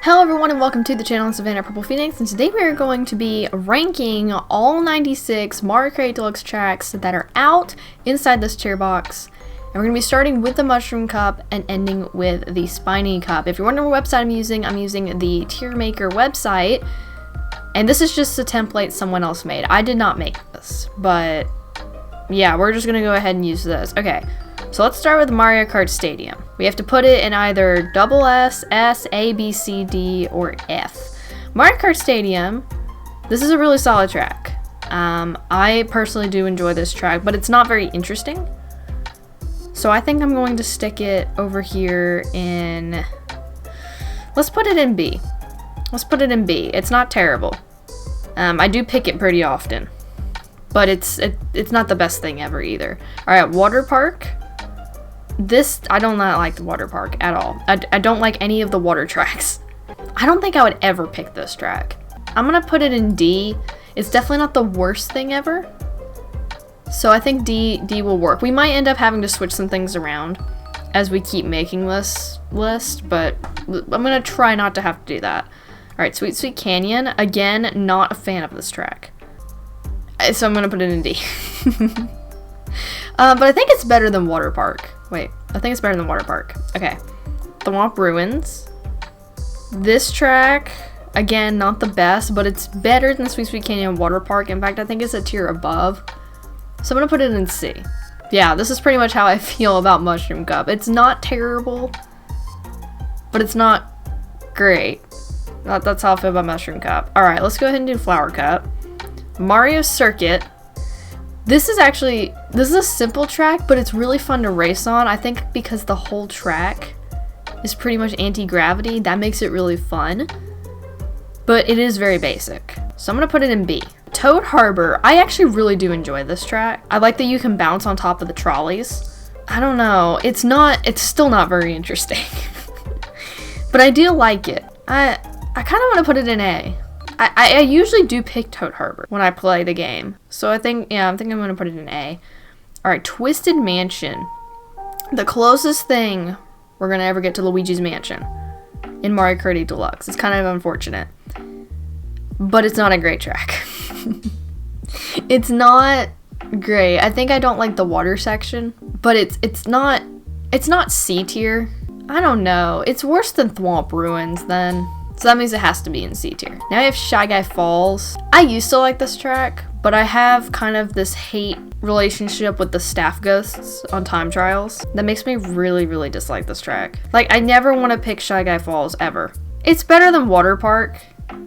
Hello everyone and welcome to the channel. It's Savannah Purple Phoenix, and today we are going to be ranking all 96 Mario Kart Deluxe tracks that are out inside this tier box. And we're going to be starting with the Mushroom Cup and ending with the Spiny Cup. If you're wondering what website I'm using the Tier Maker website. And this is just a template someone else made. I did not make this, but yeah, we're just going to go ahead and use this. Okay. So let's start with Mario Kart Stadium. We have to put it in either SS, S, A, B, C, D, or F. Mario Kart Stadium, this is a really solid track. I personally do enjoy this track, but it's not very interesting. So I think I'm going to stick it over here in... Let's put it in B. Let's put it in B. It's not terrible. I do pick it pretty often. But it's not the best thing ever either. Alright, Water Park. I do not like the water park at all. I don't like any of the water tracks. I don't think I would ever pick this track. I'm gonna put it in D. It's definitely not the worst thing ever. So I think D will work. We might end up having to switch some things around as we keep making this list, but I'm gonna try not to have to do that. Alright, Sweet Sweet Canyon. Again, not a fan of this track. So I'm gonna put it in D. But I think it's better than Water Park. Wait, I think it's better than Water Park. Okay. Thwomp Ruins. This track, again, not the best, but it's better than Sweet Sweet Canyon Water Park. In fact, I think it's a tier above. So I'm gonna put it in C. Yeah, this is pretty much how I feel about Mushroom Cup. It's not terrible, but it's not great. That's how I feel about Mushroom Cup. Alright, let's go ahead and do Flower Cup. Mario Circuit. This is a simple track, but it's really fun to race on. I think because the whole track is pretty much anti-gravity, that makes it really fun. But it is very basic. So I'm gonna put it in B. Toad Harbor. I actually really do enjoy this track. I like that you can bounce on top of the trolleys. I don't know. It's still not very interesting. But I do like it. I kind of want to put it in A. I usually do pick Toad Harbor when I play the game. So I think I'm going to put it in A. Alright, Twisted Mansion. The closest thing we're going to ever get to Luigi's Mansion in Mario Kart 8 Deluxe. It's kind of unfortunate. But it's not a great track. It's not great. I think I don't like the water section. But it's not C tier. I don't know. It's worse than Thwomp Ruins then. So that means it has to be in C tier. Now we have Shy Guy Falls. I used to like this track, but I have kind of this hate relationship with the staff ghosts on time trials that makes me really, really dislike this track. Like, I never want to pick Shy Guy Falls ever. It's better than Water Park. I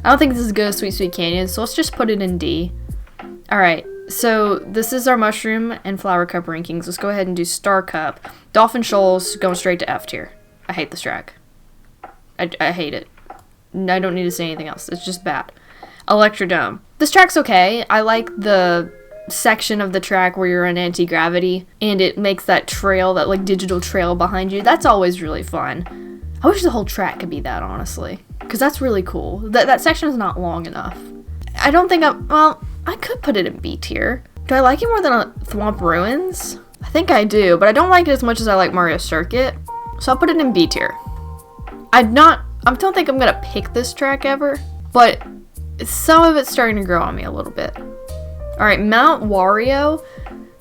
don't think this is good as Sweet Sweet Canyon, so let's just put it in D. Alright, so this is our Mushroom and Flower Cup rankings. Let's go ahead and do Star Cup. Dolphin Shoals going straight to F tier. I hate this track. I hate it. I don't need to say anything else. It's just bad. Electrodome. This track's okay. I like the section of the track where you're in anti-gravity and it makes that trail, that like digital trail behind you. That's always really fun. I wish the whole track could be that, honestly, because that's really cool. That section is not long enough. I don't think I could put it in B tier. Do I like it more than Thwomp Ruins? I think I do, but I don't like it as much as I like Mario Circuit. So I'll put it in B tier. I don't think I'm gonna pick this track ever, but some of it's starting to grow on me a little bit. Alright, Mount Wario.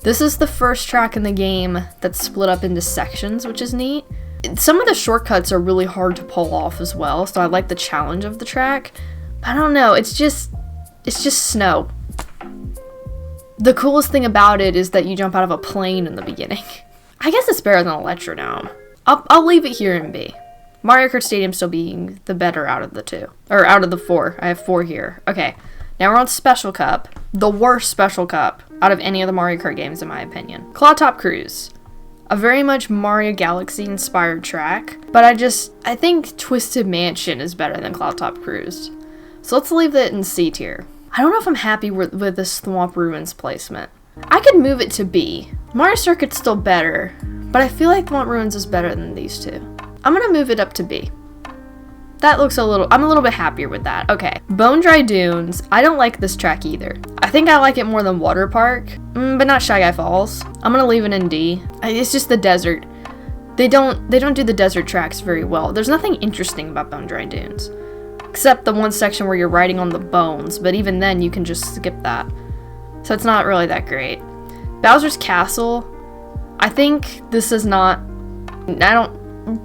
This is the first track in the game that's split up into sections, which is neat. Some of the shortcuts are really hard to pull off as well, so I like the challenge of the track. I don't know, it's just snow. The coolest thing about it is that you jump out of a plane in the beginning. I guess it's better than Electrodome. I'll leave it here in B. Mario Kart Stadium still being the better out of the two. Or out of the four. I have 4 here. Okay. Now we're on Special Cup. The worst Special Cup out of any of the Mario Kart games, in my opinion. Claw Top Cruise. A very much Mario Galaxy inspired track. But I think Twisted Mansion is better than Claw Top Cruise. So let's leave it in C tier. I don't know if I'm happy with this Thwomp Ruins placement. I could move it to B. Mario Circuit's still better. But I feel like Thwomp Ruins is better than these two. I'm gonna move it up to B. That looks I'm a little bit happier with that. Okay. Bone Dry Dunes. I don't like this track either. I think I like it more than Water Park, but not Shy Guy Falls. I'm gonna leave it in D. It's just the desert. They don't do the desert tracks very well. There's nothing interesting about Bone Dry Dunes. Except the one section where you're riding on the bones, but even then you can just skip that. So it's not really that great. Bowser's Castle, I think this is not... I don't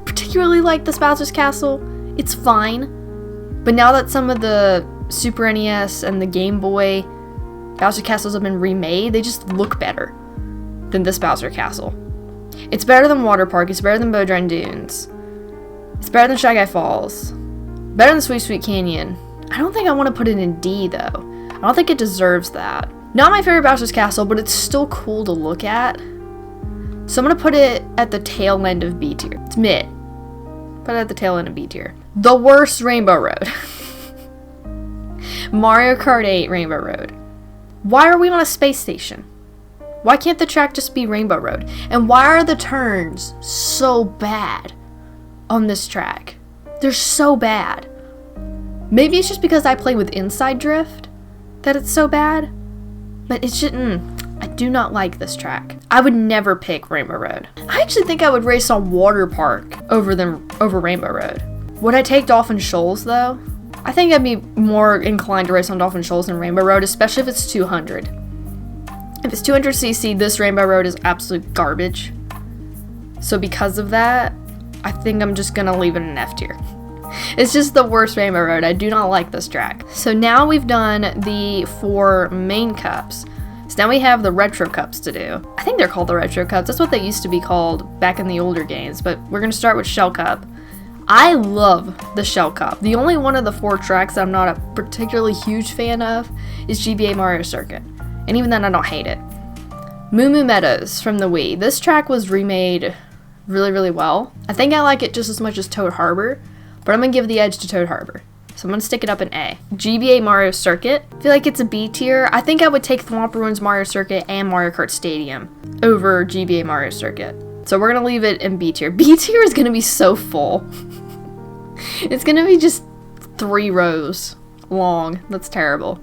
particularly like this Bowser's Castle. It's fine. But now that some of the Super NES and the Game Boy Bowser Castles have been remade, they just look better than this Bowser Castle. It's better than Water Park, it's better than Bone Dry Dunes. It's better than Shy Guy Falls. Better than Sweet Sweet Canyon. I don't think I want to put it in D though. I don't think it deserves that. Not my favorite Bowser's Castle, but it's still cool to look at. So I'm going to put it at the tail end of B tier. It's mid. Put it at the tail end of B tier. The worst Rainbow Road. Mario Kart 8 Rainbow Road. Why are we on a space station? Why can't the track just be Rainbow Road? And why are the turns so bad on this track? They're so bad. Maybe it's just because I play with Inside Drift that it's so bad. But it shouldn't. I do not like this track. I would never pick Rainbow Road. I actually think I would race on Water Park over Rainbow Road. Would I take Dolphin Shoals though? I think I'd be more inclined to race on Dolphin Shoals than Rainbow Road, especially if it's 200. If it's 200cc, this Rainbow Road is absolute garbage. So because of that, I think I'm just gonna leave it in F tier. It's just the worst Rainbow Road. I do not like this track. So now we've done the 4 main cups. So now we have the Retro Cups to do. I think they're called the Retro Cups. That's what they used to be called back in the older games. But we're gonna start with Shell Cup. I love the Shell Cup. The only one of the 4 tracks that I'm not a particularly huge fan of is GBA Mario Circuit. And even then, I don't hate it. Moo Moo Meadows from the Wii. This track was remade really, really well. I think I like it just as much as Toad Harbor, but I'm going to give the edge to Toad Harbor. So I'm going to stick it up in A. GBA Mario Circuit. I feel like it's a B tier. I think I would take Thwomp Ruins Mario Circuit and Mario Kart Stadium over GBA Mario Circuit. So we're going to leave it in B tier. B tier is going to be so full. It's going to be just 3 rows long. That's terrible.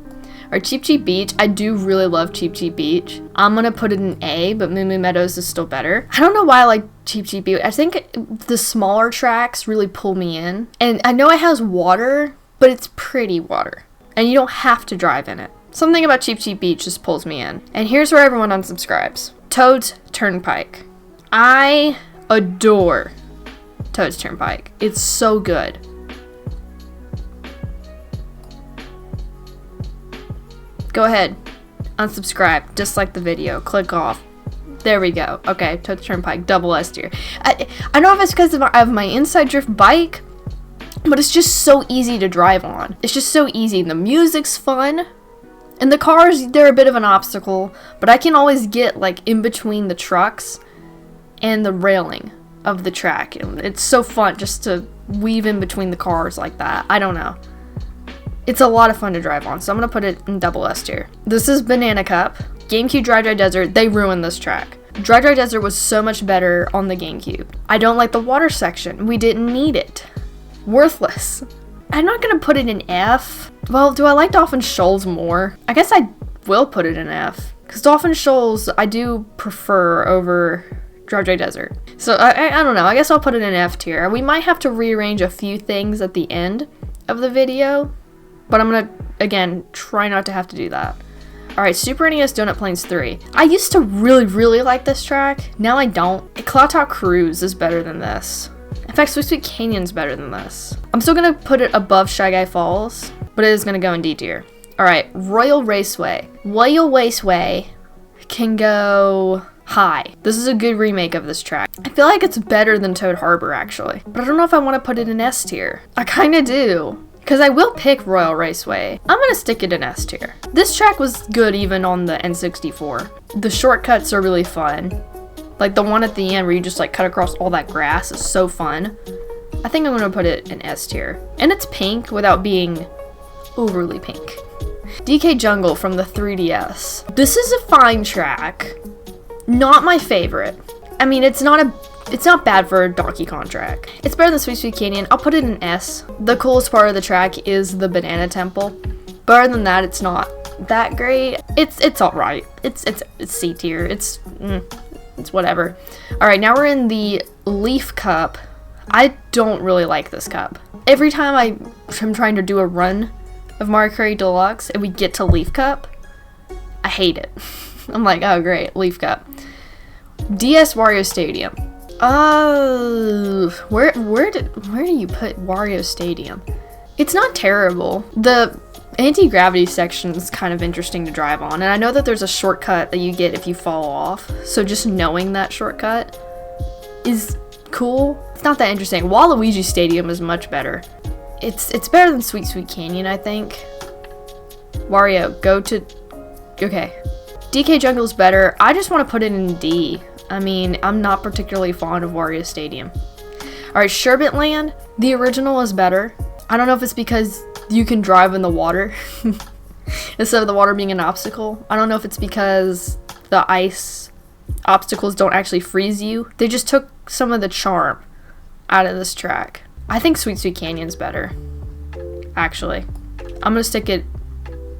Alright, Cheep Cheep Beach. I do really love Cheep Cheep Beach. I'm gonna put it in A, but Moo Moo Meadows is still better. I don't know why I like Cheep Cheep Beach. I think the smaller tracks really pull me in. And I know it has water, but it's pretty water. And you don't have to drive in it. Something about Cheep Cheep Beach just pulls me in. And here's where everyone unsubscribes. Toad's Turnpike. I adore Toad's Turnpike. It's so good. Go ahead, unsubscribe, dislike the video, click off. There we go. Okay, Toad's Turnpike, double S tier. I don't know if it's because of my Inside Drift bike, but it's just so easy to drive on. It's just so easy. The music's fun, and the cars, they're a bit of an obstacle, but I can always get like in between the trucks and the railing of the track. It's so fun just to weave in between the cars like that. I don't know. It's a lot of fun to drive on, so I'm going to put it in double S tier. This is Banana Cup. GameCube Dry Dry Desert, they ruined this track. Dry Dry Desert was so much better on the GameCube. I don't like the water section. We didn't need it. Worthless. I'm not going to put it in F. Well, do I like Dolphin Shoals more? I guess I will put it in F. Because Dolphin Shoals, I do prefer over Dry Dry Desert. So, I don't know. I guess I'll put it in F tier. We might have to rearrange a few things at the end of the video. But I'm going to, again, try not to have to do that. Alright, Super NES Donut Plains 3. I used to really, really like this track. Now I don't. Cloud Top Cruise is better than this. In fact, Sweet Sweet Canyon's better than this. I'm still going to put it above Shy Guy Falls, but it is going to go in D tier. Alright, Royal Raceway. Royal Raceway can go high. This is a good remake of this track. I feel like it's better than Toad Harbor, actually. But I don't know if I want to put it in S tier. I kind of do. Because I will pick Royal Raceway. I'm going to stick it in S tier. This track was good even on the N64. The shortcuts are really fun. Like the one at the end where you just like cut across all that grass is so fun. I think I'm going to put it in S tier. And it's pink without being overly pink. DK Jungle from the 3DS. This is a fine track. Not my favorite. I mean, it's not bad for a Donkey Kong track. It's better than Sweet Sweet Canyon. I'll put it in S. The coolest part of the track is the Banana Temple. But other than that, it's not that great. It's alright. It's C tier. It's it's whatever. All right, now we're in the Leaf Cup. I don't really like this cup. Every time I'm trying to do a run of Mario Kart 8 Deluxe and we get to Leaf Cup, I hate it. I'm like, oh great, Leaf Cup. DS Wario Stadium. Where do you put Wario Stadium? It's not terrible. The anti-gravity section is kind of interesting to drive on, and I know that there's a shortcut that you get if you fall off, so just knowing that shortcut is cool. It's not that interesting. Waluigi Stadium is much better. It's better than Sweet Sweet Canyon, I think. Wario, go to... Okay. DK Jungle's better. I just want to put it in D. I mean, I'm not particularly fond of Wario Stadium. Alright, Sherbet Land. The original is better. I don't know if it's because you can drive in the water instead of the water being an obstacle. I don't know if it's because the ice obstacles don't actually freeze you. They just took some of the charm out of this track. I think Sweet Sweet Canyon's better, actually. I'm gonna stick it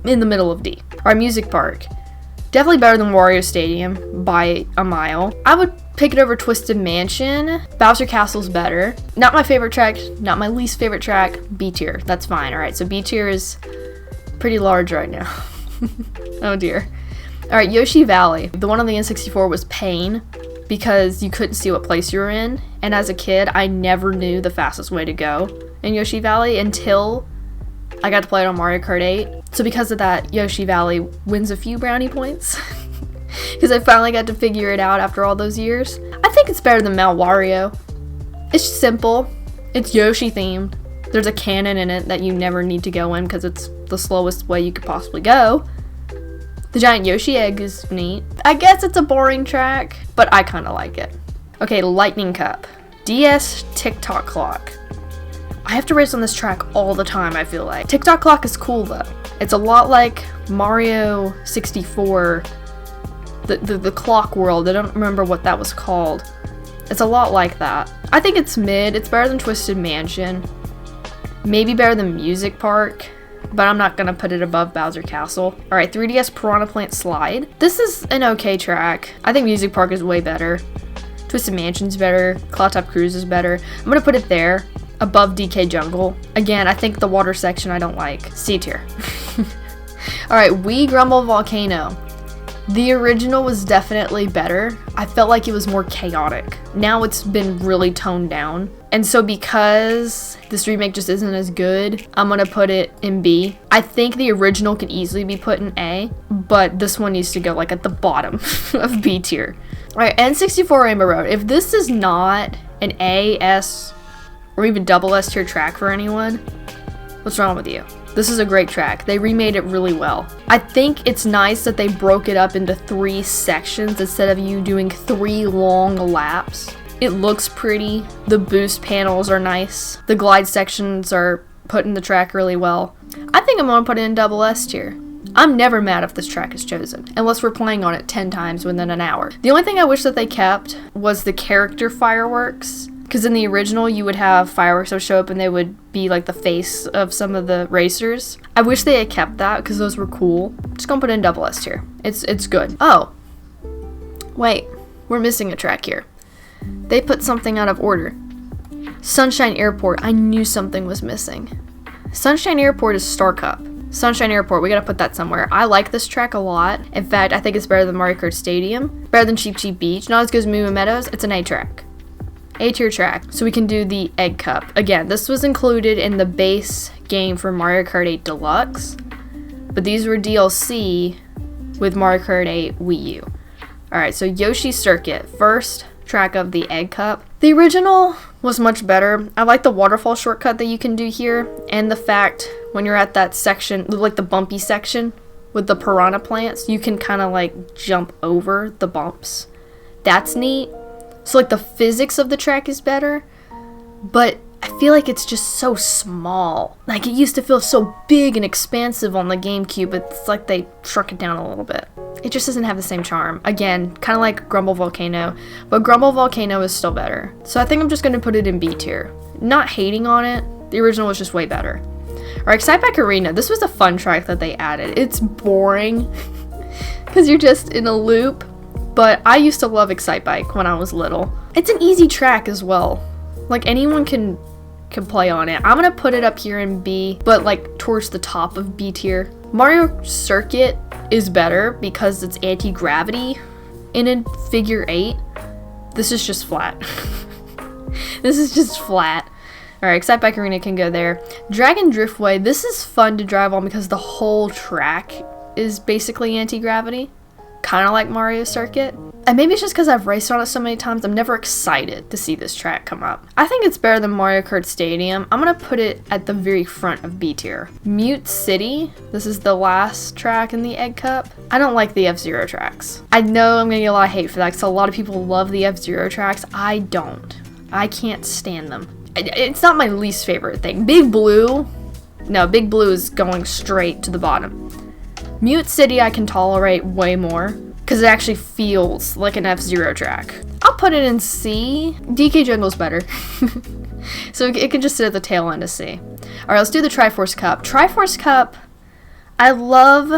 in the middle of D. Alright, Music Park. Definitely better than Wario Stadium by a mile. I would pick it over Twisted Mansion. Bowser Castle's better. Not my favorite track, not my least favorite track. B tier, that's fine. Alright, so B tier is pretty large right now. Oh dear. Alright, Yoshi Valley. The one on the N64 was pain because you couldn't see what place you were in. And as a kid, I never knew the fastest way to go in Yoshi Valley until I got to play it on Mario Kart 8. So because of that, Yoshi Valley wins a few brownie points. Because I finally got to figure it out after all those years. I think it's better than Mount Wario. It's simple. It's Yoshi themed. There's a cannon in it that you never need to go in because it's the slowest way you could possibly go. The giant Yoshi egg is neat. I guess it's a boring track, but I kind of like it. Okay, Lightning Cup. DS TikTok Clock. I have to race on this track all the time, I feel like. TikTok Clock is cool though. It's a lot like Mario 64, the clock world. I don't remember what that was called. It's a lot like that. I think it's mid. It's better than Twisted Mansion. Maybe better than Music Park, but I'm not gonna put it above Bowser Castle. Alright, 3DS Piranha Plant Slide. This is an okay track. I think Music Park is way better. Twisted Mansion's better. Cloud Top Cruise is better. I'm gonna put it there, above DK Jungle. Again, I think the water section I don't like. C tier. Alright, Wii Grumble Volcano. The original was definitely better. I felt like it was more chaotic. Now it's been really toned down. And so because this remake just isn't as good, I'm gonna put it in B. I think the original could easily be put in A, but this one needs to go like at the bottom of B tier. Alright, N64 Rainbow Road. If this is not an A, S, or even double S tier track for anyone, what's wrong with you? This is a great track. They remade it really well. I think it's nice that they broke it up into 3 sections instead of you doing 3 long laps. It looks pretty. The boost panels are nice. The glide sections are put in the track really well. I think I'm gonna put it in double S tier. I'm never mad if this track is chosen, unless we're playing on it 10 times within an hour. The only thing I wish that they kept was the character fireworks. Because in the original, you would have fireworks that would show up and they would be like the face of some of the racers. I wish they had kept that because those were cool. Just gonna put it in double S tier. It's good. Oh, wait, we're missing a track here. They put something out of order. Sunshine Airport. I knew something was missing. Sunshine Airport is Star Cup. Sunshine Airport, we gotta put that somewhere. I like this track a lot. In fact, I think it's better than Mario Kart Stadium. Better than Cheep Cheep Beach. Not as good as Moo Moo Meadows. It's an A track. A tier track. So we can do the Egg Cup. Again, this was included in the base game for Mario Kart 8 Deluxe, but these were DLC with Mario Kart 8 Wii U. Alright, so Yoshi Circuit. First track of the Egg Cup. The original was much better. I like the waterfall shortcut that you can do here, and the fact when you're at that section, like the bumpy section with the piranha plants, you can kind of like jump over the bumps. That's neat. So like the physics of the track is better, but I feel like it's just so small. Like it used to feel so big and expansive on the GameCube, but it's like they shrunk it down a little bit. It just doesn't have the same charm. Again, kind of like Grumble Volcano, but Grumble Volcano is still better. So I think I'm just going to put it in B tier. Not hating on it, the original was just way better. Alright, Exciteback Arena. This was a fun track that they added. It's boring because you're just in a loop But I used to love Excite Bike when I was little. It's an easy track as well. Like anyone can play on it. I'm gonna put it up here in B, but like towards the top of B tier. Mario Circuit is better because it's anti-gravity in a figure 8. This is just flat. This is just flat. Alright, Excite Bike Arena can go there. Dragon Driftway, this is fun to drive on because the whole track is basically anti-gravity. Kind of like Mario Circuit. And maybe it's just because I've raced on it so many times, I'm never excited to see this track come up. I think it's better than Mario Kart Stadium. I'm going to put it at the very front of B tier. Mute City, this is the last track in the Egg Cup. I don't like the F-Zero tracks. I know I'm going to get a lot of hate for that because a lot of people love the F-Zero tracks. I don't. I can't stand them. It's not my least favorite thing. Big Blue, no, Big Blue is going straight to the bottom. Mute City I can tolerate way more because it actually feels like an F-Zero track. I'll put it in C. DK Jungle's better. So it can just sit at the tail end of C. Alright, let's do the Triforce Cup. Triforce Cup, I love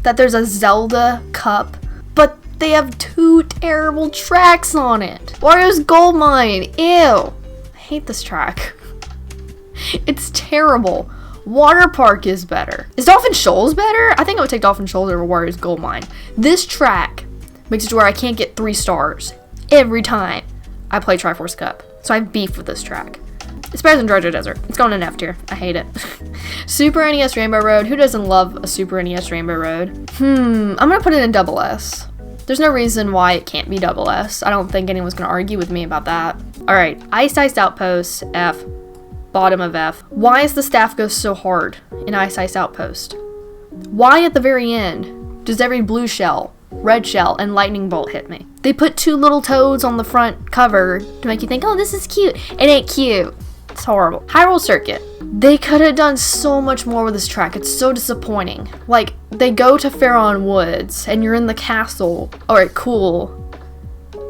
that there's a Zelda Cup, but they have 2 terrible tracks on it. Wario's Gold Mine, ew. I hate this track. It's terrible. Water Park is better. Is Dolphin Shoals better? I think I would take Dolphin Shoals over Wario's Gold Mine. This track makes it to where I can't get 3 stars every time I play Triforce Cup. So I have beef with this track. It's better than Georgia Desert. It's going in F tier. I hate it. Super NES Rainbow Road. Who doesn't love a Super NES Rainbow Road? I'm gonna put it in double S. There's no reason why it can't be double S. I don't think anyone's gonna argue with me about that. Alright, Ice Ice Outpost, F. Bottom of F. Why is the staff go so hard in Ice Ice Outpost? Why at the very end does every blue shell, red shell, and lightning bolt hit me? They put 2 little toads on the front cover to make you think, oh, this is cute. It ain't cute. It's horrible. Hyrule Circuit. They could have done so much more with this track. It's so disappointing. Like, they go to Pharaoh Woods, and you're in the castle. Alright, cool.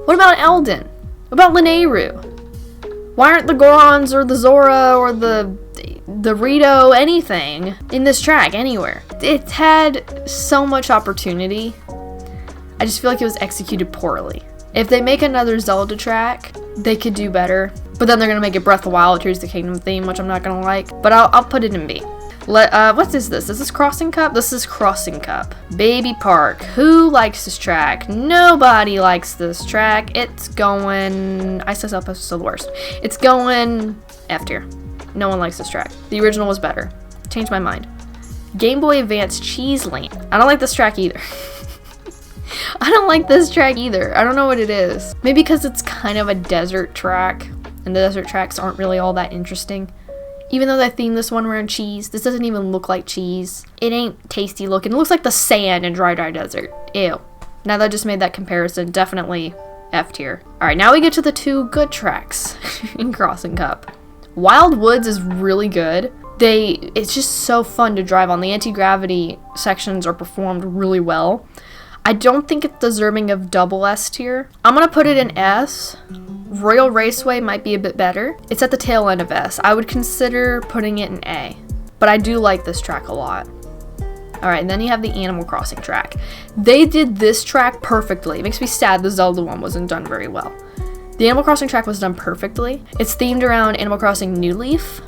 What about Eldin? What about Lanayru? Why aren't the Gorons or the Zora or the Rito anything in this track anywhere? It had so much opportunity. I just feel like it was executed poorly. If they make another Zelda track, they could do better. But then they're going to make it Breath of the Wild, Tears of the Kingdom theme, which I'm not going to like. But I'll put it in B. What is this? Is this Crossing Cup? This is Crossing Cup. Baby Park. Who likes this track? Nobody likes this track. It's going... Ice Ice Outpost is still the worst. It's going F tier. No one likes this track. The original was better. Changed my mind. Game Boy Advance Cheese Land. I don't like this track either. I don't like this track either. I don't know what it is. Maybe because it's kind of a desert track, and the desert tracks aren't really all that interesting. Even though they themed this one around cheese, this doesn't even look like cheese. It ain't tasty looking. It looks like the sand in Dry Desert. Ew. Now that I just made that comparison, definitely F tier. Alright, now we get to the 2 good tracks in Crossing Cup. Wild Woods is really good. It's just so fun to drive on. The anti-gravity sections are performed really well. I don't think it's deserving of double S tier. I'm gonna put it in S. Royal Raceway might be a bit better. It's at the tail end of S. I would consider putting it in A. But I do like this track a lot. Alright, and then you have the Animal Crossing track. They did this track perfectly. It makes me sad the Zelda one wasn't done very well. The Animal Crossing track was done perfectly. It's themed around Animal Crossing New Leaf,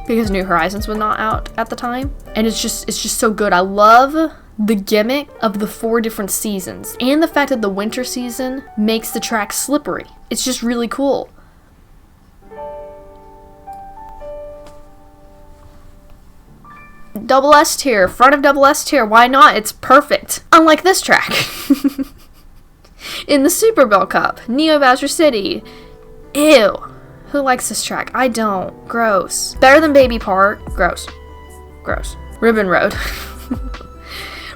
because New Horizons was not out at the time. And it's just so good. I love the gimmick of the 4 different seasons, and the fact that the winter season makes the track slippery. It's just really cool. Double S tier, front of double S tier, why not? It's perfect. Unlike this track. In the Super Bowl Cup, Neo Bowser City. Ew. Who likes this track? I don't. Gross. Better than Baby Park. Gross. Gross. Ribbon Road.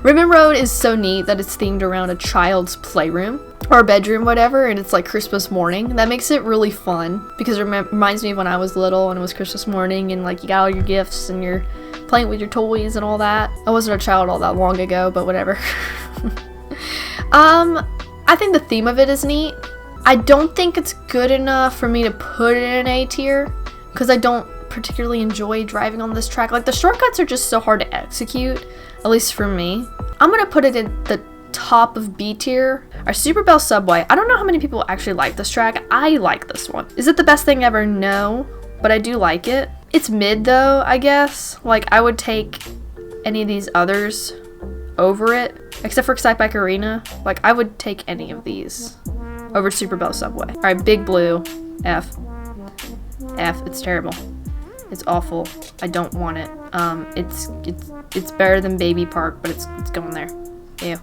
Ribbon Road is so neat that it's themed around a child's playroom or bedroom, whatever, and it's like Christmas morning. That makes it really fun because it reminds me of when I was little and it was Christmas morning and like you got all your gifts and you're playing with your toys and all that. I wasn't a child all that long ago, but whatever. I think the theme of it is neat. I don't think it's good enough for me to put it in A tier because I don't particularly enjoy driving on this track. Like the shortcuts are just so hard to execute, at least for me. I'm gonna put it in the top of B tier are Super Bell Subway. I don't know how many people actually like this track. I like this one. Is it the best thing ever? No, but I do like it. It's mid though, I guess. Like, I would take any of these others over it, except for Excite Bike Arena. Like, I would take any of these over Super Bell Subway. All right, Big Blue, F. F, it's terrible. It's awful. I don't want it. It's better than Baby Park, but it's going there. Ew.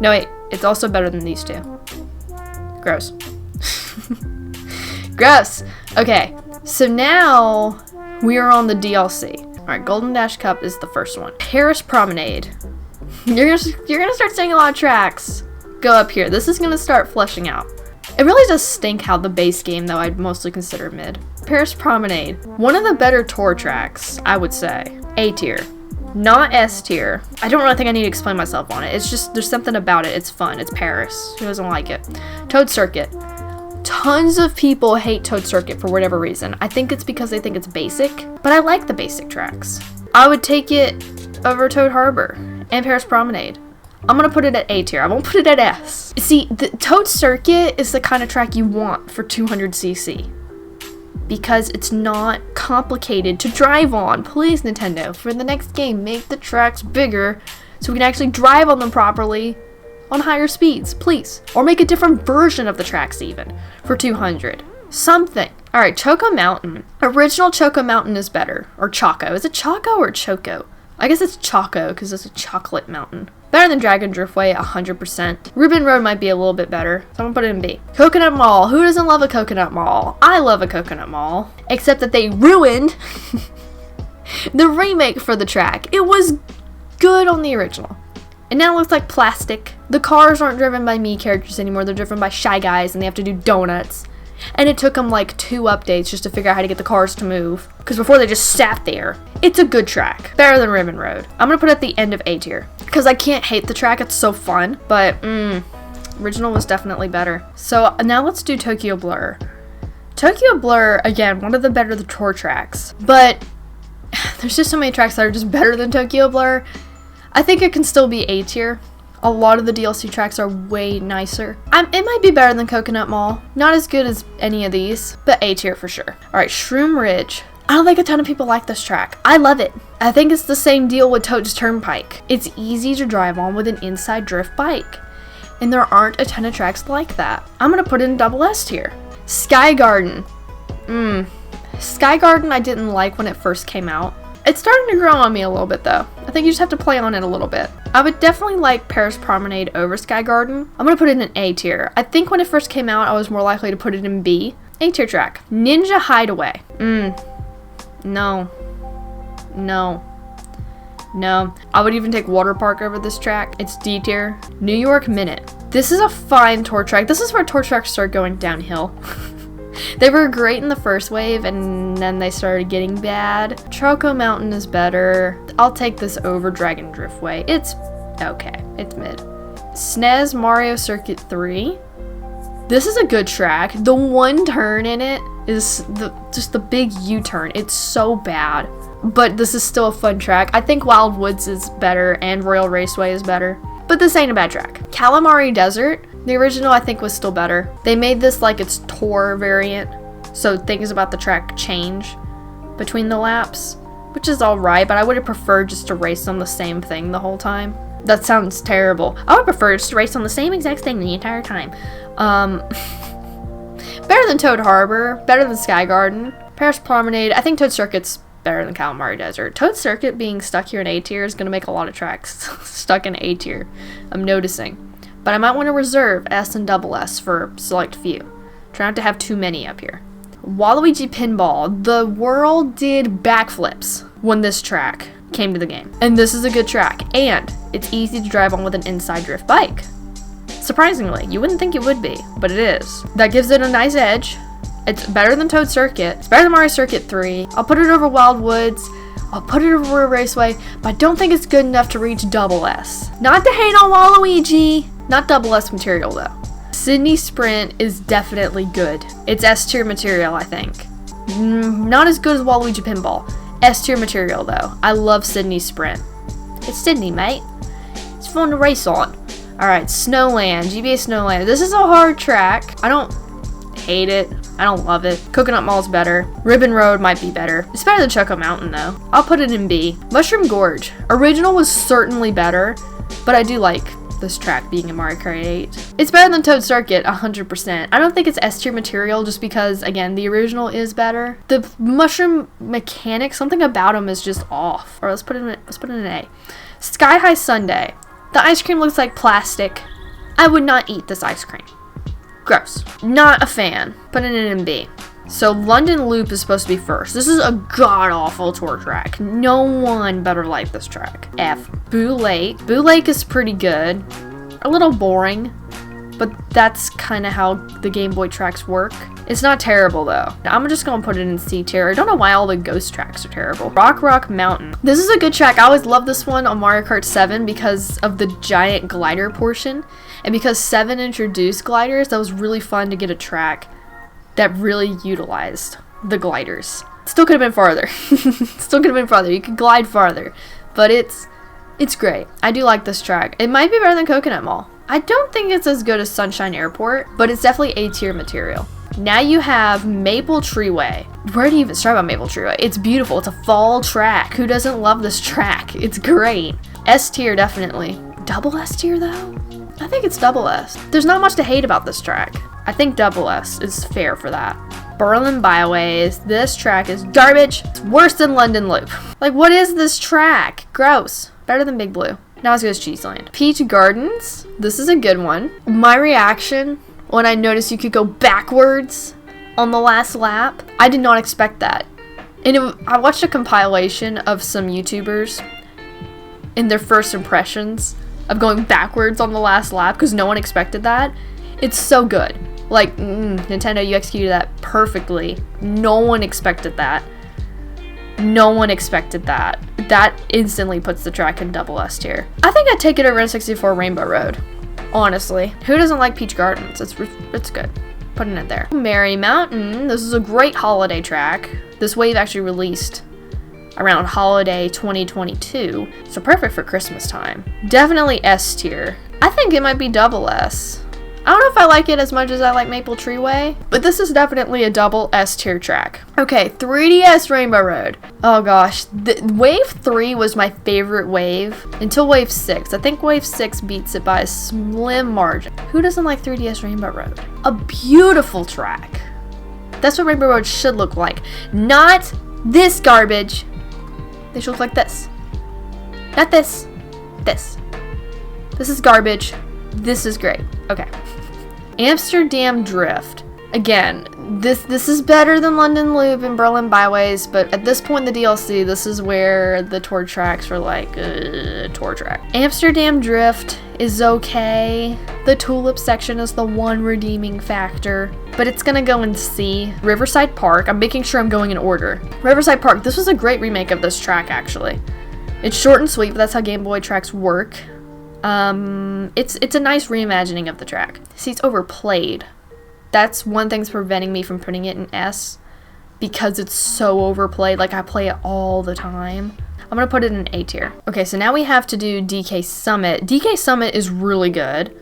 No, wait. It's also better than these two. Gross. Gross. Okay. So now we are on the DLC. All right. Golden Dash Cup is the first one. Paris Promenade. You're gonna start seeing a lot of tracks go up here. This is gonna start fleshing out. It really does stink how the base game, though, I'd mostly consider mid. Paris Promenade. One of the better tour tracks, I would say. A tier. Not S tier. I don't really think I need to explain myself on it. It's just, there's something about it. It's fun. It's Paris. Who doesn't like it? Toad Circuit. Tons of people hate Toad Circuit for whatever reason. I think it's because they think it's basic, but I like the basic tracks. I would take it over Toad Harbor and Paris Promenade. I'm gonna put it at A tier. I won't put it at S. See, the Toad Circuit is the kind of track you want for 200cc. Because it's not complicated to drive on. Please, Nintendo, for the next game, make the tracks bigger so we can actually drive on them properly on higher speeds, please. Or make a different version of the tracks even for 200. Something. All right, Choco Mountain. Original Choco Mountain is better. Or Choco. Is it Choco or Choco? I guess it's Choco because it's a chocolate mountain. Better than Dragon Driftway, 100%. Ruben Road might be a little bit better, so I'm gonna put it in B. Coconut Mall. Who doesn't love a Coconut Mall? I love a Coconut Mall. Except that they ruined the remake for the track. It was good on the original. And now it looks like plastic. The cars aren't driven by me characters anymore. They're driven by Shy Guys, and they have to do donuts. And it took them like 2 updates just to figure out how to get the cars to move. Because before they just sat there. It's a good track. Better than Ribbon Road. I'm going to put it at the end of A tier. Because I can't hate the track. It's so fun. But, original was definitely better. So now let's do Tokyo Blur. Tokyo Blur, again, one of the better the tour tracks. But there's just so many tracks that are just better than Tokyo Blur. I think it can still be A tier. A lot of the DLC tracks are way nicer. It might be better than Coconut Mall. Not as good as any of these, but A tier for sure. Alright, Shroom Ridge. I don't think a ton of people like this track. I love it. I think it's the same deal with Toad's Turnpike. It's easy to drive on with an inside drift bike. And there aren't a ton of tracks like that. I'm gonna put it in double S tier. Sky Garden. Sky Garden I didn't like when it first came out. It's starting to grow on me a little bit though. I think you just have to play on it a little bit. I would definitely like Paris Promenade over Sky Garden. I'm gonna put it in A tier. I think when it first came out, I was more likely to put it in B. A tier track. Ninja Hideaway. No. I would even take Water Park over this track. It's D tier. New York Minute. This is a fine tour track. This is where tour tracks start going downhill. They were great in the first wave, and then they started getting bad. Choco Mountain is better. I'll take this over Dragon Driftway. It's okay. It's mid. SNES Mario Circuit 3. This is a good track. The one turn in it is just the big U-turn. It's so bad. But this is still a fun track. I think Wild Woods is better, and Royal Raceway is better. But this ain't a bad track. Calamari Desert. The original, I think, was still better. They made this like its tour variant, so things about the track change between the laps, which is alright, but I would have preferred just to race on the same thing the whole time. That sounds terrible. I would prefer just to race on the same exact thing the entire time. Better than Toad Harbor, better than Sky Garden. Paris Promenade, I think Toad Circuit's better than Calamari Desert. Toad Circuit being stuck here in A tier is going to make a lot of tracks stuck in A tier. I'm noticing. But I might want to reserve S and double S for select few. Try not to have too many up here. Waluigi Pinball. The world did backflips when this track came to the game. And this is a good track. And it's easy to drive on with an inside drift bike. Surprisingly, you wouldn't think it would be, but it is. That gives it a nice edge. It's better than Toad Circuit. It's better than Mario Circuit 3. I'll put it over Wild Woods. I'll put it over Royal Raceway, but I don't think it's good enough to reach double S. Not to hate on Waluigi. Not double S material though. Sydney Sprint is definitely good. It's S tier material, I think. Not as good as Waluigi Pinball. S tier material though. I love Sydney Sprint. It's Sydney, mate. It's fun to race on. All right, Snowland, GBA Snowland. This is a hard track. I don't hate it. I don't love it. Coconut Mall's better. Ribbon Road might be better. It's better than Choco Mountain though. I'll put it in B. Mushroom Gorge. Original was certainly better, but I do like this track being in Mario Kart 8. It's better than Toad Circuit, 100%. I don't think it's S tier material just because, again, the original is better. The mushroom mechanics, something about them is just off. Or let's put it in an A. Sky High Sundae. The ice cream looks like plastic. I would not eat this ice cream. Gross. Not a fan. Put it in B. So London Loop is supposed to be first. This is a god-awful tour track. No one better like this track. F. Boo Lake. Boo Lake is pretty good. A little boring, but that's kind of how the Game Boy tracks work. It's not terrible though. I'm just gonna put it in C tier. I don't know why all the ghost tracks are terrible. Rock Mountain. This is a good track. I always love this one on Mario Kart 7 because of the giant glider portion. And because 7 introduced gliders, that was really fun to get a track that really utilized the gliders. Still could have been farther. Still could have been farther. You could glide farther. But it's great. I do like this track. It might be better than Coconut Mall. I don't think it's as good as Sunshine Airport, but it's definitely A tier material. Now you have Maple Treeway. Where do you even start about Maple Treeway? It's beautiful. It's a fall track. Who doesn't love this track? It's great. S tier, definitely. Double S tier, though? I think it's double S. There's not much to hate about this track. I think double S is fair for that. Berlin Byways. This track is garbage. It's worse than London Loop. Like, what is this track? Gross. Better than Big Blue. Not as good as Cheeseland. Peach Gardens. This is a good one. My reaction when I noticed you could go backwards on the last lap, I did not expect that. And I watched a compilation of some YouTubers in their first impressions of going backwards on the last lap because no one expected that. It's so good. Like, Nintendo, you executed that perfectly. No one expected that. No one expected that. That instantly puts the track in double S tier. I think I'd take it over N64 Rainbow Road. Honestly. Who doesn't like Peach Gardens? It's good. Putting it there. Merry Mountain. This is a great holiday track. This wave actually released around holiday 2022. So perfect for Christmas time. Definitely S tier. I think it might be double S. I don't know if I like it as much as I like Maple Treeway, but this is definitely a double S tier track. Okay, 3DS Rainbow Road. Oh gosh, Wave 3 was my favorite wave until Wave 6. I think Wave 6 beats it by a slim margin. Who doesn't like 3DS Rainbow Road? A beautiful track. That's what Rainbow Road should look like. Not this garbage. They should look like this. Not this. This. This is garbage. This is great. Okay. Amsterdam Drift. Again, this is better than London Loop and Berlin Byways, but at this point in the DLC, this is where the tour tracks were like, tour track. Amsterdam Drift is okay. The Tulip section is the one redeeming factor, but it's gonna go in C. Riverside Park. I'm making sure I'm going in order. Riverside Park. This was a great remake of this track, actually. It's short and sweet, but that's how Game Boy tracks work. It's a nice reimagining of the track. See, it's overplayed. That's one thing that's preventing me from putting it in S, because it's so overplayed. Like, I play it all the time. I'm gonna put it in A tier. Okay, so now we have to do DK Summit. DK Summit is really good.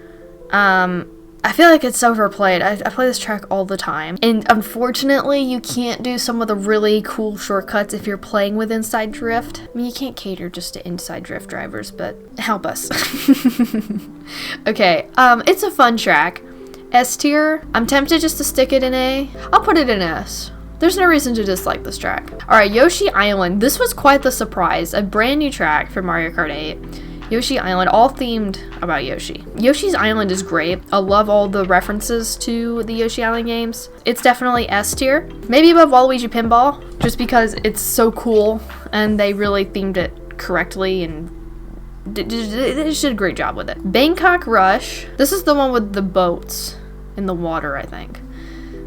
I feel like it's overplayed. I play this track all the time. And unfortunately, you can't do some of the really cool shortcuts if you're playing with Inside Drift. I mean, you can't cater just to Inside Drift drivers, but help us. Okay, it's a fun track. S tier. I'm tempted just to stick it in A. I'll put it in S. There's no reason to dislike this track. Alright, Yoshi Island. This was quite the surprise. A brand new track for Mario Kart 8. Yoshi Island, all themed about Yoshi. Yoshi's Island is great. I love all the references to the Yoshi Island games. It's definitely S tier. Maybe above Waluigi Pinball, just because it's so cool and they really themed it correctly and they did a great job with it. Bangkok Rush. This is the one with the boats in the water, I think.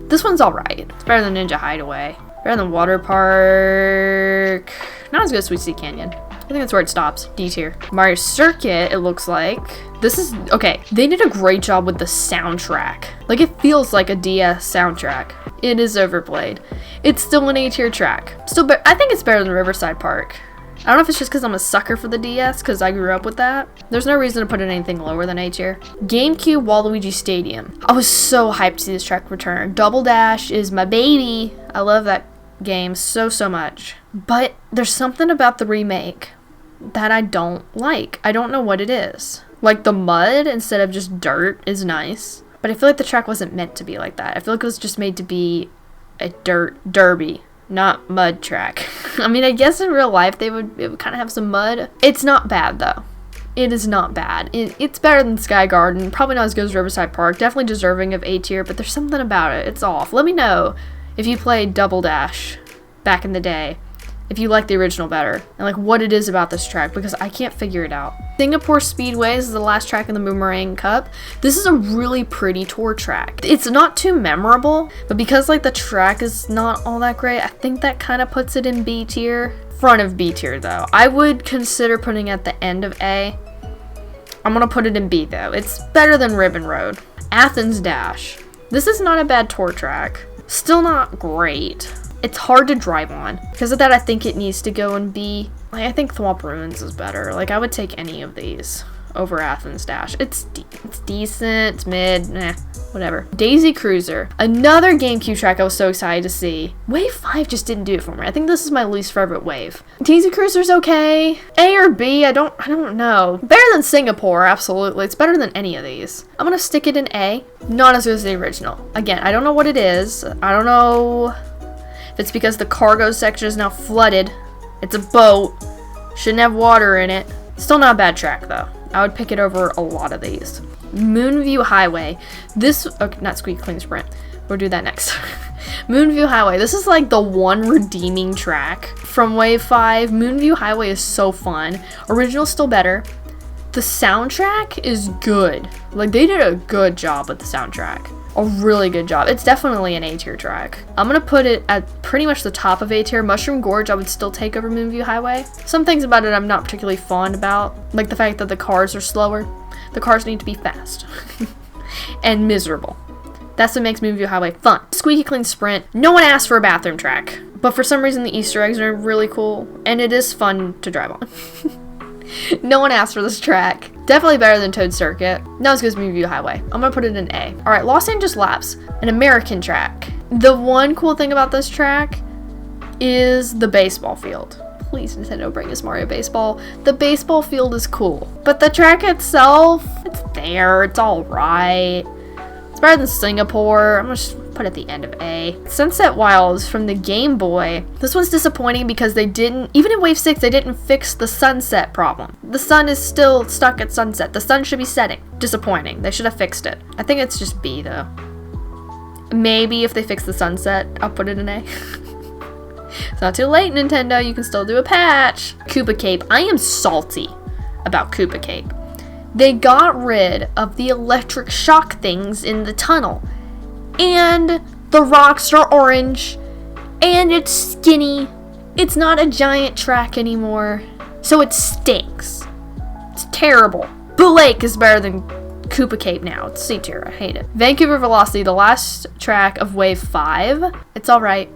This one's alright. It's better than Ninja Hideaway. Better than Water Park. Not as good as Sweet Sea Canyon. I think that's where it stops. D tier. Mario Circuit, it looks like. This is, okay, they did a great job with the soundtrack. Like, it feels like a DS soundtrack. It is overplayed. It's still an A tier track. Still, I think it's better than Riverside Park. I don't know if it's just because I'm a sucker for the DS, because I grew up with that. There's no reason to put it anything lower than A tier. GameCube Waluigi Stadium. I was so hyped to see this track return. Double Dash is my baby. I love that game so much. But there's something about the remake that I don't like. I don't know what it is. Like, the mud instead of just dirt is nice. But I feel like the track wasn't meant to be like that. I feel like it was just made to be a dirt derby, not mud track. I mean, I guess in real life it would kind of have some mud. It's not bad though. It is not bad. It's better than Sky Garden. Probably not as good as Riverside Park. Definitely deserving of A tier, but there's something about it. It's off. Let me know if you played Double Dash back in the day, if you like the original better, and like what it is about this track, because I can't figure it out. Singapore Speedways is the last track in the Boomerang Cup. This is a really pretty tour track. It's not too memorable, but because like the track is not all that great, I think that kind of puts it in B tier. Front of B tier though. I would consider putting it at the end of A. I'm gonna put it in B though. It's better than Ribbon Road. Athens Dash. This is not a bad tour track. Still not great. It's hard to drive on. Because of that, I think it needs to go in B. Like, I think Thwomp Ruins is better. Like, I would take any of these over Athens Dash. It's decent, it's mid, whatever. Daisy Cruiser. Another GameCube track I was so excited to see. Wave 5 just didn't do it for me. I think this is my least favorite wave. Daisy Cruiser's okay. A or B, I don't know. Better than Singapore, absolutely. It's better than any of these. I'm gonna stick it in A. Not as good as the original. Again, I don't know what it is. I don't know if it's because the cargo section is now flooded. It's a boat. Shouldn't have water in it. Still not a bad track though. I would pick it over a lot of these. Moonview Highway. This, okay, not Squeaky Clean Sprint. We'll do that next. Moonview Highway. This is like the one redeeming track from Wave 5. Moonview Highway is so fun. Original's still better. The soundtrack is good. Like, they did a good job with the soundtrack. A really good job. It's definitely an A tier track. I'm gonna put it at pretty much the top of A tier. Mushroom Gorge I would still take over Moonview Highway. Some things about it I'm not particularly fond about, like the fact that the cars are slower. The cars need to be fast and miserable. That's what makes Moonview Highway fun. Squeaky Clean Sprint. No one asked for a bathroom track, but for some reason the Easter eggs are really cool and it is fun to drive on. No one asked for this track. Definitely better than Toad Circuit. Not as good as Moonview Highway. I'm gonna put it in A. Alright, Los Angeles Laps. An American track. The one cool thing about this track is the baseball field. Please, Nintendo, bring us Mario Baseball. The baseball field is cool. But the track itself, it's there. It's alright. It's better than Singapore. I'm gonna just put it at the end of A. Sunset Wilds from the Game Boy. This one's disappointing because they didn't, even in Wave 6, they didn't fix the sunset problem. The sun is still stuck at sunset. The sun should be setting. Disappointing. They should have fixed it. I think it's just B though. Maybe if they fix the sunset, I'll put it in A. It's not too late, Nintendo. You can still do a patch. Koopa Cape. I am salty about Koopa Cape. They got rid of the electric shock things in the tunnel. And the rocks are orange. And it's skinny. It's not a giant track anymore. So it stinks. It's terrible. Boot Lake is better than Koopa Cape now. It's C tier. I hate it. Vancouver Velocity, the last track of Wave 5. It's alright.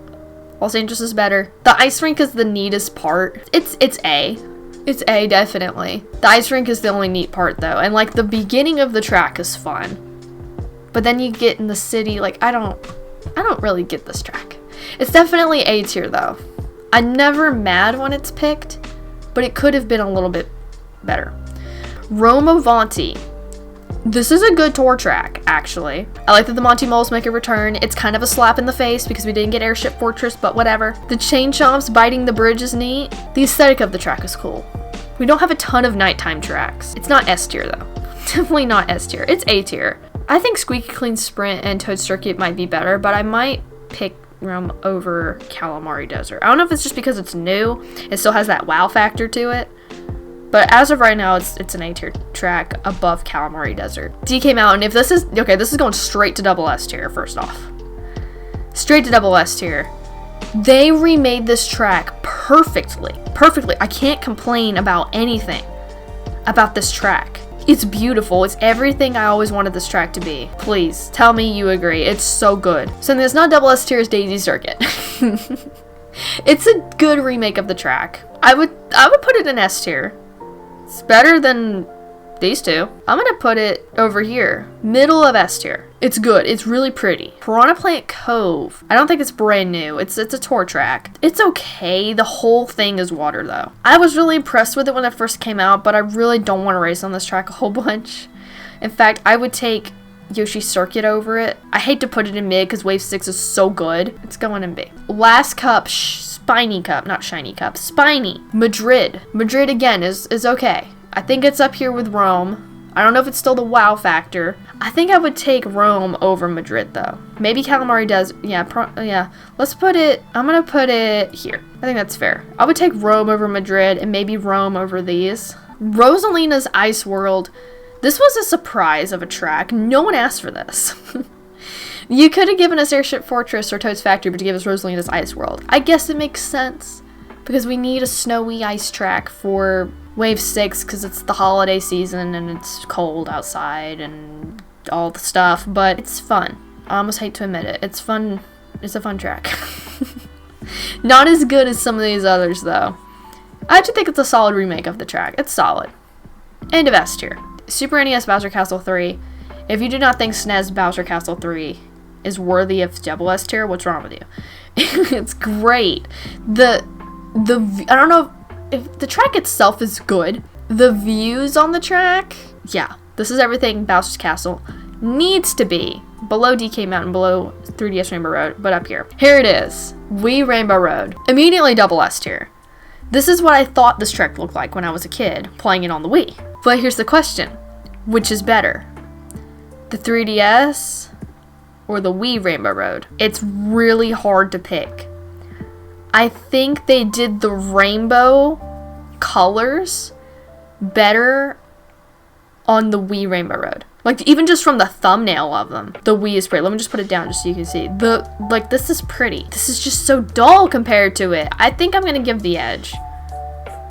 Los Angeles is better. The ice rink is the neatest part. It's A. It's A, definitely. The ice rink is the only neat part though. And like the beginning of the track is fun. But then you get in the city, like I don't really get this track. It's definitely A tier though. I'm never mad when it's picked, but it could have been a little bit better. Rome Avanti. This is a good tour track, actually. I like that the Monty Moles make a return. It's kind of a slap in the face because we didn't get Airship Fortress, but whatever. The chain chomps biting the bridge is neat. The aesthetic of the track is cool. We don't have a ton of nighttime tracks. It's not S tier though. Definitely not S tier. It's A tier. I think Squeaky Clean Sprint and Toad Circuit might be better, but I might pick Rome over Calamari Desert. I don't know if it's just because it's new. It still has that wow factor to it. But as of right now, it's an A tier track above Calamari Desert. DK Mountain, if this is, okay, this is going straight to double S tier, first off. Straight to double S tier. They remade this track perfectly. Perfectly. I can't complain about anything about this track. It's beautiful. It's everything I always wanted this track to be. Please, tell me you agree. It's so good. Something that's not double S tier is Daisy Circuit. It's a good remake of the track. I would put it in S tier. It's better than these two. I'm gonna put it over here, middle of S tier. It's good. It's really pretty. Piranha Plant Cove. I don't think it's brand new. It's a tour track. It's okay. The whole thing is water though. I was really impressed with it when it first came out, but I really don't want to race on this track a whole bunch. In fact, I would take Yoshi Circuit over it. I hate to put it in mid because Wave 6 is so good. It's going in B. Last cup, Spiny Cup, not Shiny Cup. Spiny. Madrid. Madrid again is okay. I think it's up here with Rome. I don't know if it's still the wow factor. I think I would take Rome over Madrid though. Maybe Calamari does. Yeah, let's put it, I'm gonna put it here. I think that's fair. I would take Rome over Madrid and maybe Rome over these. Rosalina's Ice World. This was a surprise of a track. No one asked for this. You could have given us Airship Fortress or Toad's Factory, but to give us Rosalina's Ice World. I guess it makes sense because we need a snowy ice track for Wave 6 because it's the holiday season and it's cold outside and all the stuff, but it's fun. I almost hate to admit it. It's fun. It's a fun track. Not as good as some of these others though. I actually think it's a solid remake of the track. It's solid. End of S tier. Super NES Bowser Castle 3. If you do not think SNES Bowser Castle 3 is worthy of double S tier, what's wrong with you? It's great. I don't know if the track itself is good. The views on the track, yeah, this is everything Bowser's Castle needs to be. Below DK Mountain, below 3DS Rainbow Road, but up here. Here it is. Wii Rainbow Road. Immediately double S tier. This is what I thought this track looked like when I was a kid, playing it on the Wii. But here's the question. Which is better? The 3DS or the Wii Rainbow Road? It's really hard to pick. I think they did the rainbow colors better on the Wii Rainbow Road. Like, even just from the thumbnail of them, the Wii is pretty. Let me just put it down just so you can see. This is pretty. This is just so dull compared to it. I think I'm going to give the edge.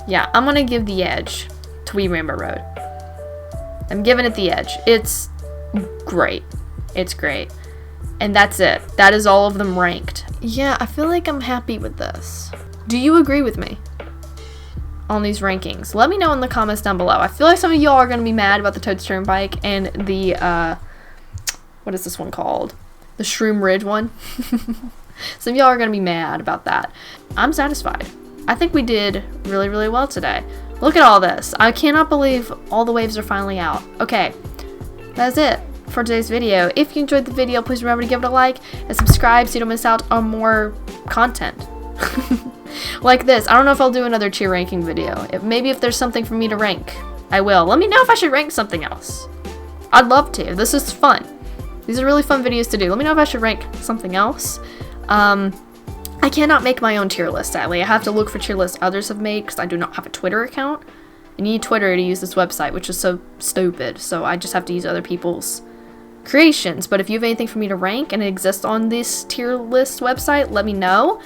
Yeah, I'm going to give the edge to Wii Rainbow Road. I'm giving it the edge. It's great. It's great. And that's it. That is all of them ranked. Yeah, I feel like I'm happy with this. Do you agree with me on these rankings? Let me know in the comments down below. I feel like some of y'all are going to be mad about the Toad's Turnpike and the, what is this one called? The Shroom Ridge one. Some of y'all are going to be mad about that. I'm satisfied. I think we did really, really well today. Look at all this. I cannot believe all the waves are finally out. Okay, that's it for today's video. If you enjoyed the video, please remember to give it a like and subscribe so you don't miss out on more content. Like this. I don't know if I'll do another tier ranking video. Maybe if there's something for me to rank, I will. Let me know if I should rank something else. I'd love to. This is fun. These are really fun videos to do. Let me know if I should rank something else. I cannot make my own tier list, sadly. I have to look for tier lists others have made because I do not have a Twitter account. I need Twitter to use this website, which is so stupid. So I just have to use other people's creations. But if you have anything for me to rank and it exists on this tier list website, let me know.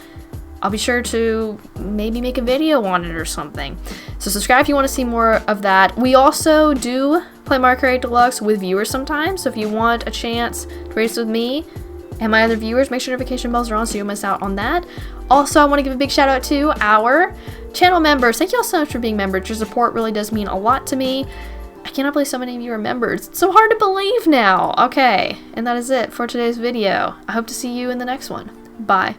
I'll be sure to maybe make a video on it or something. So subscribe if you want to see more of that. We also do play Mario Kart 8 Deluxe with viewers sometimes. So if you want a chance to race with me and my other viewers, make sure notification bells are on so you don't miss out on that. Also, I want to give a big shout out to our channel members. Thank you all so much for being members. Your support really does mean a lot to me. I cannot believe so many of you are members. It's so hard to believe now. Okay, and that is it for today's video. I hope to see you in the next one. Bye.